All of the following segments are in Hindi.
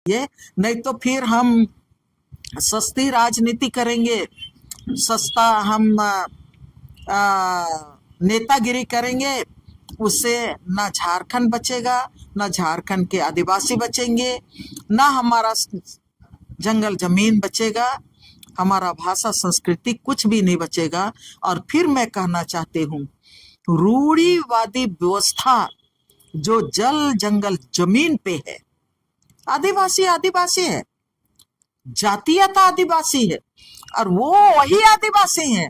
ये नहीं तो फिर हम सस्ती राजनीति करेंगे, सस्ता हम नेतागिरी करेंगे, उससे ना झारखंड बचेगा, ना झारखंड के आदिवासी बचेंगे, ना हमारा जंगल जमीन बचेगा, हमारा भाषा संस्कृति कुछ भी नहीं बचेगा। और फिर मैं कहना चाहती हूँ, रूढ़िवादी व्यवस्था जो जल जंगल जमीन पे है, आदिवासी आदिवासी है, जातीयता आदिवासी है, और वो वही आदिवासी हैं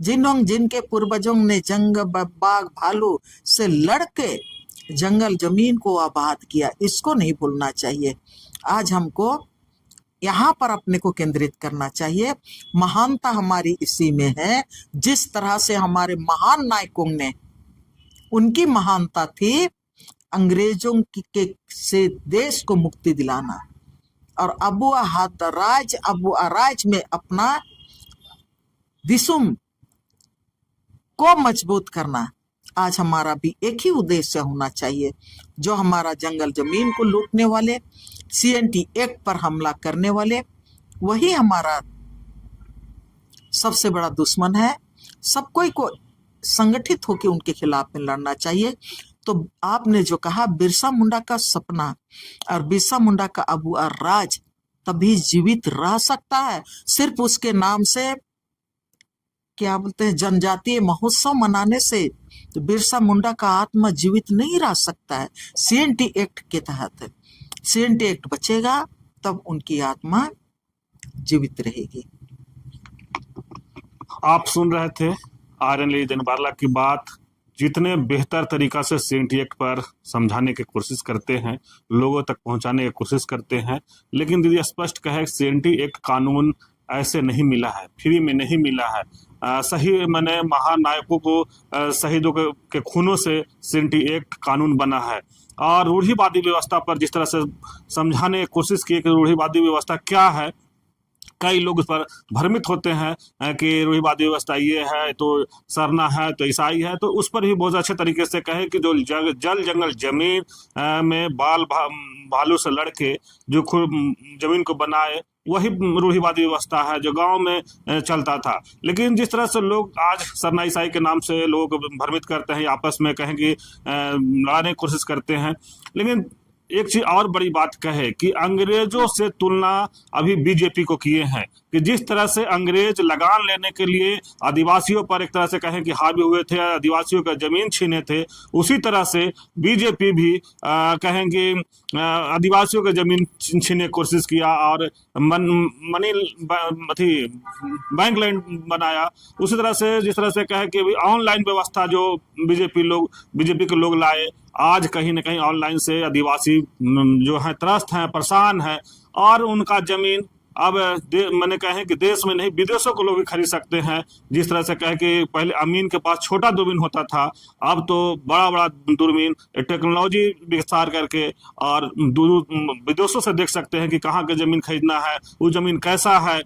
जिनके पूर्वजों ने जंग बाघ भालू से लड़के जंगल जमीन को आबाद किया। इसको नहीं भूलना चाहिए। आज हमको यहाँ पर अपने को केंद्रित करना चाहिए। महानता हमारी इसी में है। जिस तरह से हमारे महान नायकों ने, उनकी महानता थी अंग्रेजों से देश को मुक्ति दिलाना और अबू अराज में अपना दिसुम को मजबूत करना। आज हमारा भी एक ही उद्देश्य होना चाहिए। जो हमारा जंगल जमीन को लूटने वाले, CNT एक्ट पर हमला करने वाले, वही हमारा सबसे बड़ा दुश्मन है। सब कोई को संगठित होकर उनके खिलाफ में लड़ना चाहिए। तो आपने जो कहा, बिरसा मुंडा का सपना और बिरसा मुंडा का अबू अराज तभी जीवित रह सकता है। सिर्फ उसके नाम से क्या बोलते हैं, जनजातीय महोत्सव मनाने से तो बिरसा मुंडा का आत्मा जीवित नहीं रह सकता है। CNT एक्ट के तहत CNT एक्ट बचेगा, तब उनकी आत्मा जीवित रहेगी। आप सुन रहे थे आर्यन लीजेंड बारला की बात। जितने बेहतर तरीका से CNT एक्ट पर समझाने की कोशिश करते हैं, लोगों तक पहुंचाने की कोशिश करते हैं, लेकिन दीदी स्पष्ट कहे CNT एक्ट कानून ऐसे नहीं मिला है, फ्री में नहीं मिला है। सही मैंने महान नायकों को शहीदों के खूनों से CNT एक्ट कानून बना है। और रूढ़िवादी व्यवस्था पर जिस तरह से समझाने की कोशिश की कि रूढ़िवादी व्यवस्था क्या है, कई लोग उस पर भ्रमित होते हैं कि रूढ़िवादी व्यवस्था ये है तो सरना है तो ईसाई है। तो उस पर भी बहुत अच्छे तरीके से कहे कि जो जल जंगल जमीन में भालू से लड़के जो जमीन को बनाए, वही रूढ़िवादी व्यवस्था है जो गांव में चलता था। लेकिन जिस तरह से लोग आज सरना ईसाई के नाम से लोगों को भ्रमित करते हैं, आपस में कहें कि लड़ाने की कोशिश करते हैं। लेकिन एक चीज और बड़ी बात कहे कि अंग्रेजों से तुलना अभी बीजेपी को किए हैं कि जिस तरह से अंग्रेज लगान लेने के लिए आदिवासियों पर एक तरह से कहें कि हावी हुए थे, आदिवासियों का जमीन छीने थे, उसी तरह से बीजेपी भी कहेंगे आदिवासियों का जमीन छीनने की कोशिश किया और बैंक लैंड बनाया। उसी तरह से जिस तरह से कहे कि ऑनलाइन व्यवस्था जो बीजेपी के लोग लाए, आज कहीं ना कहीं ऑनलाइन से आदिवासी जो है त्रस्त हैं, परेशान हैं, और उनका जमीन अब मैंने कहे कि देश में नहीं विदेशों को लोग भी खरीद सकते हैं। जिस तरह से कहे कि पहले अमीन के पास छोटा दूरबीन होता था, अब तो बड़ा बड़ा दूरबीन टेक्नोलॉजी विस्तार करके और विदेशों से देख सकते हैं कि कहाँ का जमीन खरीदना है, वो जमीन कैसा है।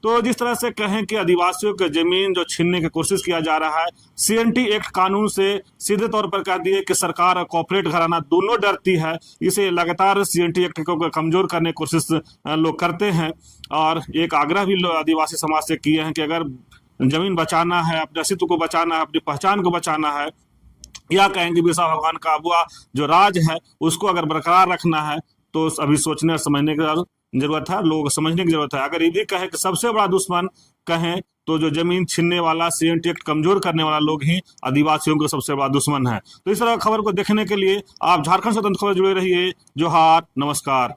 तो जिस तरह से कहें कि आदिवासियों के जमीन जो छीनने की कोशिश किया जा रहा है, CNT एक्ट कानून से सीधे तौर पर कह दिए कि सरकार और कॉर्पोरेट घराना दोनों डरती है। इसे लगातार CNT एक्ट को कमजोर करने की कोशिश लोग करते हैं। और एक आग्रह भी आदिवासी समाज से किए हैं कि अगर जमीन बचाना है, अपने अस्तित्व को बचाना है, अपनी पहचान को बचाना है, या कहेंगे बिरसा भगवान का अबुआ जो राज है उसको अगर बरकरार रखना है, तो अभी सोचने और समझने की जरूरत है, लोगों को समझने की जरूरत है। अगर ये भी कहे कि सबसे बड़ा दुश्मन कहें तो जो जमीन छीनने वाला, CNT एक्ट कमजोर करने वाला लोग ही आदिवासियों को सबसे बड़ा दुश्मन है। तो इस तरह खबर को देखने के लिए आप झारखंड स्वतंत्र खबर जुड़े रहिए। जोहार, नमस्कार।